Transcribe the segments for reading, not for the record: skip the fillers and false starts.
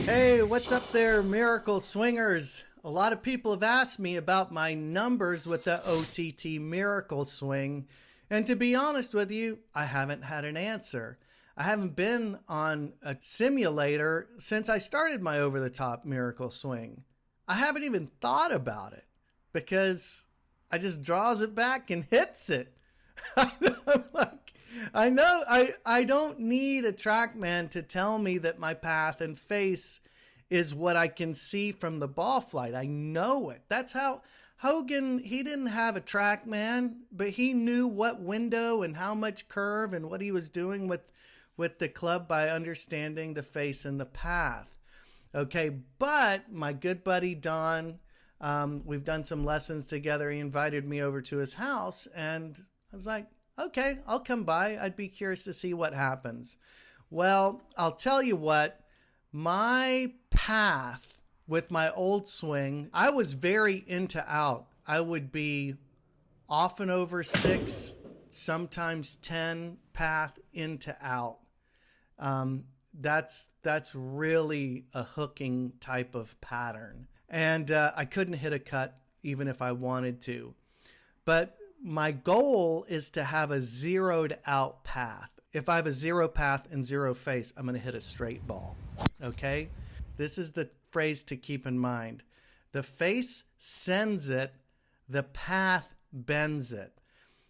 Hey, what's up there, Miracle Swingers? A lot of people have asked me about my numbers with the OTT Miracle Swing, and to be honest with you, I haven't had an answer. I haven't been on a simulator since I started my over-the-top Miracle Swing. I haven't even thought about it because I just draws it back and hits it. I know I don't need a TRACKMAN to tell me that my path and face is what I can see from the ball flight. I know it. That's how Hogan, he didn't have a TRACKMAN, but he knew what window and how much curve and what he was doing with the club by understanding the face and the path. Okay, but my good buddy Don, we've done some lessons together. He invited me over to his house, and I was like, okay, I'll come by. I'd be curious to see what happens. Well, I'll tell you what, my path with my old swing, I was very into out. I would be often over 6, sometimes 10 path into out. That's really a hooking type of pattern. And I couldn't hit a cut even if I wanted to. But my goal is to have a zeroed out path. If I have a zero path and zero face, I'm going to hit a straight ball. Okay? This is the phrase to keep in mind. The face sends it, the path bends it.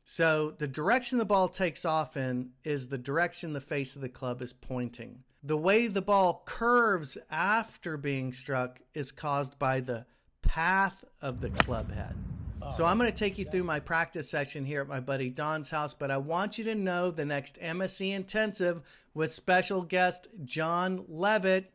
So the direction the ball takes off in is the direction the face of the club is pointing. The way the ball curves after being struck is caused by the path of the club head. So I'm going to take you through my practice session here at my buddy Don's house, but I want you to know the next MSE Intensive with special guest John Levitt,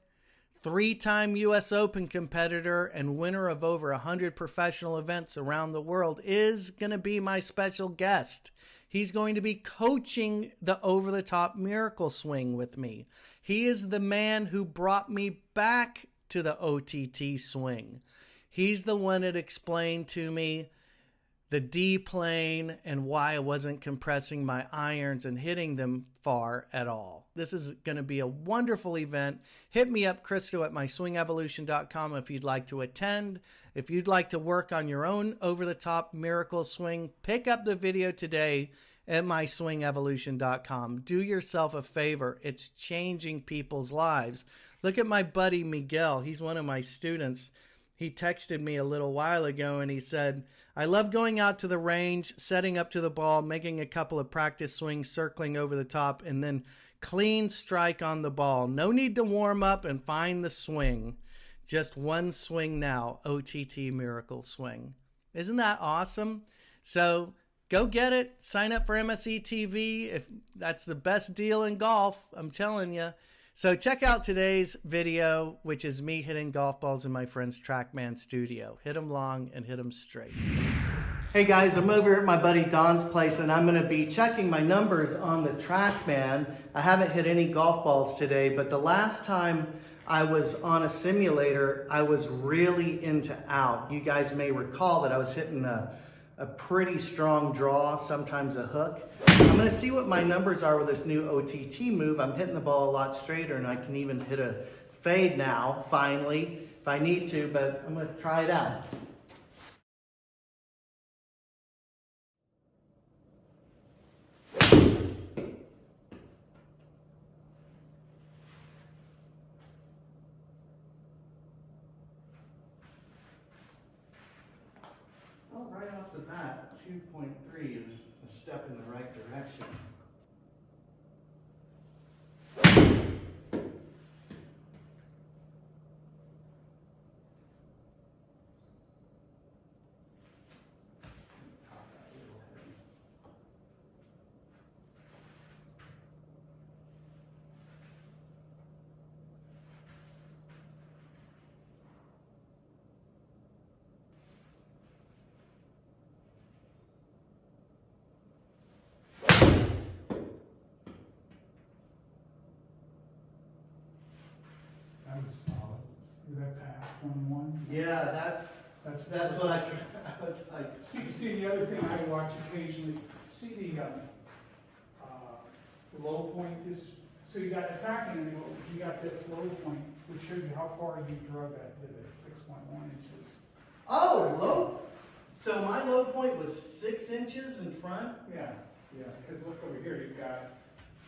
3-time U.S. Open competitor and winner of over 100 professional events around the world, is going to be my special guest. He's going to be coaching the over-the-top Miracle Swing with me. He is the man who brought me back to the OTT swing. He's the one that explained to me the D plane and why I wasn't compressing my irons and hitting them far at all. This is going to be a wonderful event. Hit me up, Christo, at myswingevolution.com if you'd like to attend. If you'd like to work on your own over-the-top Miracle Swing, pick up the video today at myswingevolution.com. Do yourself a favor. It's changing people's lives. Look at my buddy Miguel. He's one of my students. He texted me a little while ago and he said, I love going out to the range, setting up to the ball, making a couple of practice swings, circling over the top, and then clean strike on the ball. No need to warm up and find the swing. Just one swing now, OTT Miracle Swing. Isn't that awesome? So go get it. Sign up for MSE TV. If that's the best deal in golf, I'm telling you. So check out today's video, which is me hitting golf balls in my friend's TRACKMAN studio. Hit them long and hit them straight. Hey guys, I'm over at my buddy Don's place and I'm going to be checking my numbers on the TRACKMAN. I haven't hit any golf balls today, but the last time I was on a simulator, I was really into out. You guys may recall that I was hitting a pretty strong draw, sometimes a hook. I'm going to see what my numbers are with this new OTT move. I'm hitting the ball a lot straighter and I can even hit a fade now, finally, if I need to, but I'm going to try it out. Well, right off the bat, 2.3 is a step in the right direction. That was solid. Through that path, 1-1. Yeah, that's what I was like. See, the other thing I watch occasionally, see the low point, this, so you got the tracking, and you got this low point, which showed you how far you drug that divot, 6.1 inches. Oh, low. So my low point was 6 inches in front? Yeah, because look over here, you've got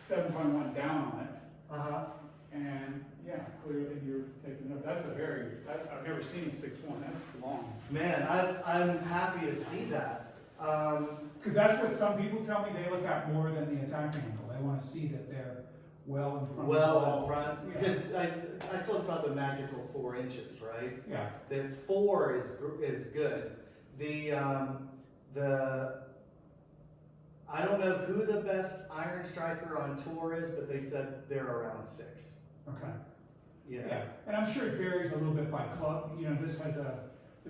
7.1 down on it. Uh-huh. And yeah, clearly you're taking up. I've never seen 6.1. That's long. Man, I'm happy to see that. Because that's what some people tell me they look at more than the attack angle. They want to see that they're well in front of the ball. In front. Yeah. Because I told you about the magical 4 inches, right? Yeah. That 4 is good. The I don't know who the best iron striker on tour is, but they said they're around 6. Okay. You know? Yeah, and I'm sure it varies a little bit by club. You know, this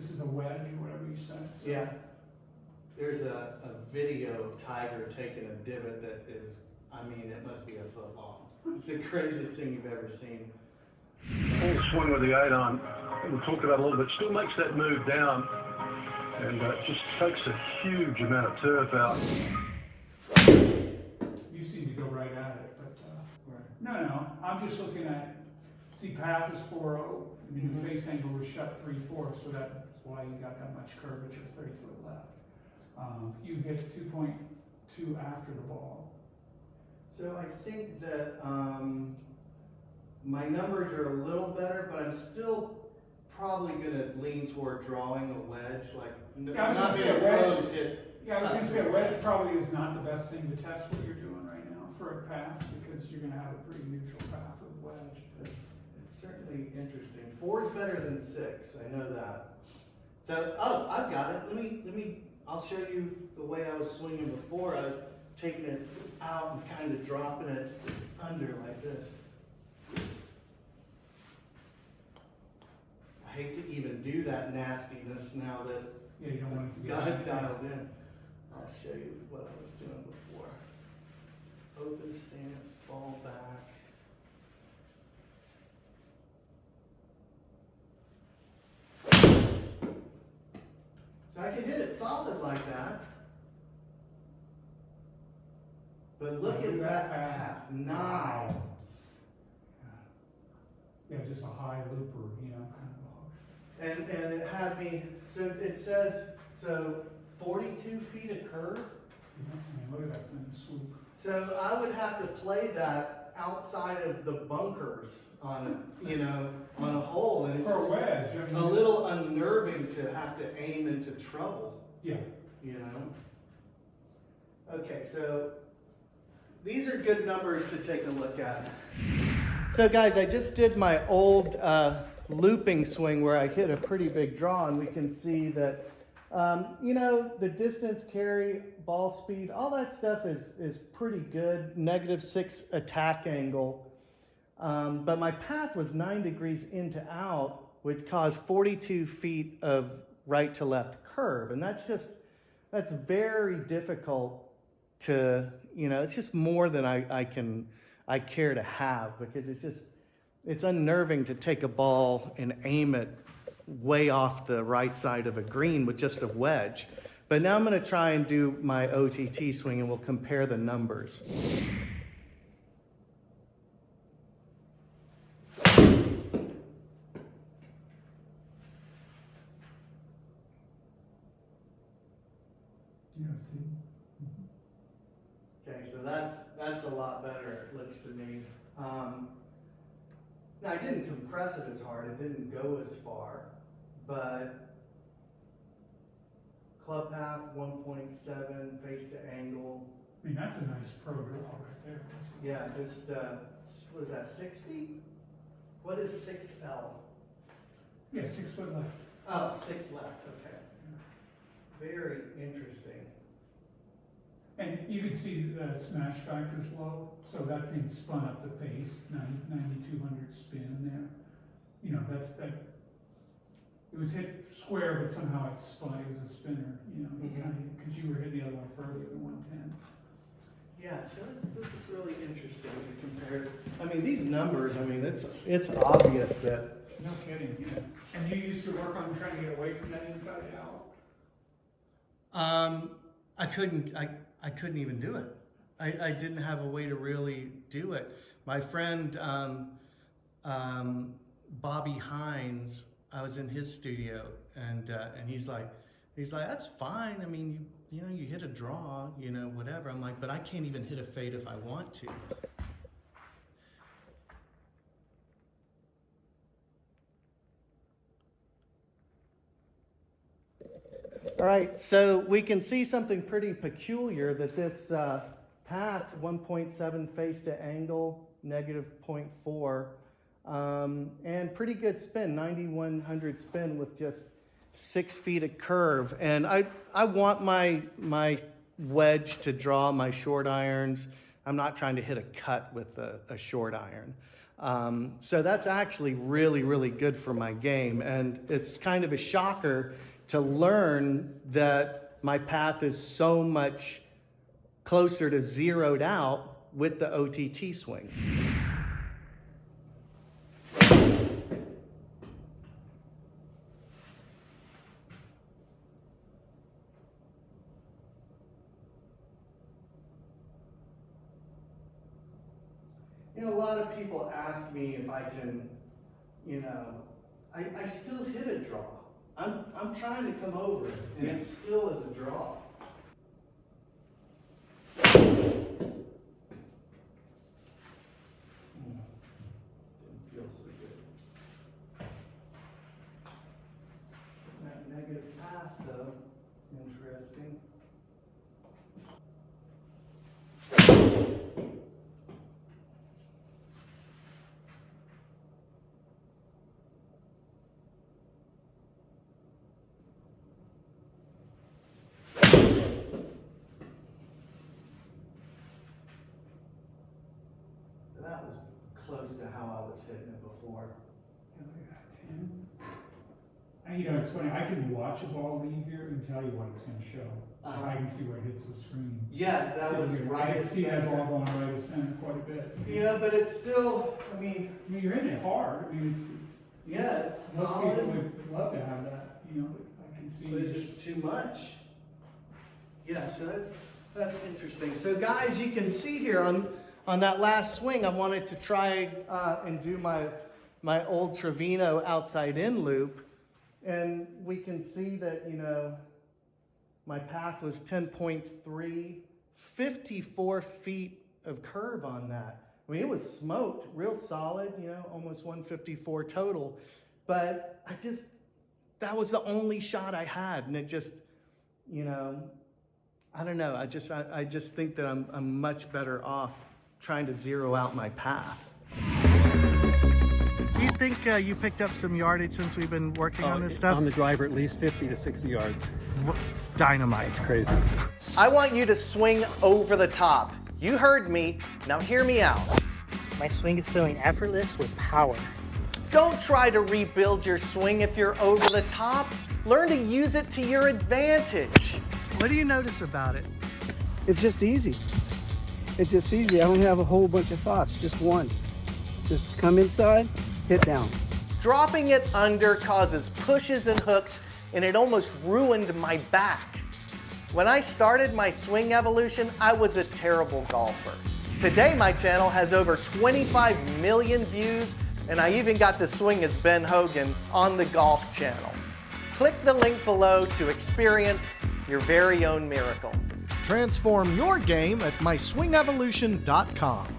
is a wedge or whatever you said. So. Yeah. There's a video of Tiger taking a divot that is, I mean, it must be a foot long. It's the craziest thing you've ever seen. Full swing with the 8-iron, we'll talk about it a little bit, still makes that move down and just takes a huge amount of turf out. You seem to go right at it, but no, I'm just looking at, see path is 4.0, I mean the face angle was shut 3/4, so that's why you got that much curvature, 30 foot left. You hit 2.2 after the ball. So I think that my numbers are a little better, but I'm still probably going to lean toward drawing a wedge. Like, Yeah, I was not gonna say being a wedge. pros hit. Yeah, I was going to say a wedge probably is not the best thing to test what you're doing right now for a path, because you're going to have a pretty neutral path with wedge. It's certainly interesting. 4 is better than 6. I know that. So, oh, I've got it. Let me. I'll show you the way I was swinging before. I was taking it out and kind of dropping it under like this. I hate to even do that nastiness now that Yeah, you don't want it to be got it dialed in. I'll show you what I was doing before. Open stance, ball back. So I can hit it solid like that. But look at that path. Now. Yeah, just a high looper, you know, kind of. And it had me, so it says, so 42 feet of curve. I mean, look at that thing swoop. So I would have to play that outside of the bunkers on a hole. And it's For a just wedge, I mean, a little unnerving to have to aim into trouble, Yeah. you know? Okay, so these are good numbers to take a look at. So guys, I just did my old looping swing where I hit a pretty big draw, and we can see that, the distance, carry, ball speed, all that stuff is pretty good. -6 attack angle. But my path was 9 degrees into out, which caused 42 feet of right to left curve. And that's very difficult to, it's just more than I care to have, because it's unnerving to take a ball and aim it way off the right side of a green with just a wedge. But now I'm going to try and do my OTT swing, and we'll compare the numbers. Yeah, see? Okay, so that's a lot better, it looks to me. Now I didn't compress it as hard, it didn't go as far, but club path 1.7, face to angle. I mean, that's a nice pro draw right there. Yeah, just was that 6 feet? What is 6L? Yeah, 6 foot left. Oh, 6 left. Okay. Very interesting. And you can see the smash factor's low, so that thing spun up the face, 9,200 spin there. It was hit square, but somehow it spun, it was a spinner, because you were hitting the other one further than 110. Yeah, so this is really interesting to compare. I mean, these numbers, it's obvious that. No kidding, yeah. And you used to work on trying to get away from that inside out? I couldn't even do it. I didn't have a way to really do it. My friend Bobby Hines, I was in his studio, and he's like, that's fine. I mean, you know, you hit a draw, you know, whatever. I'm like, but I can't even hit a fade if I want to. All right, so we can see something pretty peculiar, that this path, 1.7 face to angle, -0.4, and pretty good spin, 9,100 spin with just 6 feet of curve. And I want my wedge to draw my short irons. I'm not trying to hit a cut with a short iron. So that's actually really, really good for my game. And it's kind of a shocker to learn that my path is so much closer to zeroed out with the OTT swing. You know, a lot of people ask me if I can, you know, I still hit a draw. I'm trying to come over it, and it still is a draw. Didn't feel so good. That negative path, though, interesting. That was close to how I was hitting it before. Yeah, look at that, 10. And, you know, it's funny, I can watch a ball leave here and tell you what it's going to show. I can see where it hits the screen. Yeah, that was right. I can see that ball going right to center quite a bit. Yeah, but it's still, I mean, you're hitting it hard. I mean, it's yeah, it's most solid. people would love to have that, you know, but I can see. But it's just too much. Yeah, so that's interesting. So guys, you can see here on that last swing, I wanted to try and do my old Trevino outside in loop. And we can see that, you know, my path was 10.3, 54 feet of curve on that. I mean, it was smoked, real solid, you know, almost 154 total. But that was the only shot I had. And it just, you know, I don't know. I just think that I'm much better off trying to zero out my path. Do you think you picked up some yardage since we've been working on this stuff? On the driver, at least 50 to 60 yards. It's dynamite. It's crazy. I want you to swing over the top. You heard me. Now hear me out. My swing is feeling effortless with power. Don't try to rebuild your swing if you're over the top. Learn to use it to your advantage. What do you notice about it? It's just easy. It's just easy. I don't have a whole bunch of thoughts, just one. Just come inside, hit down. Dropping it under causes pushes and hooks, and it almost ruined my back. When I started my swing evolution, I was a terrible golfer. Today, my channel has over 25 million views, and I even got to swing as Ben Hogan on the Golf Channel. Click the link below to experience your very own miracle. Transform your game at myswingevolution.com.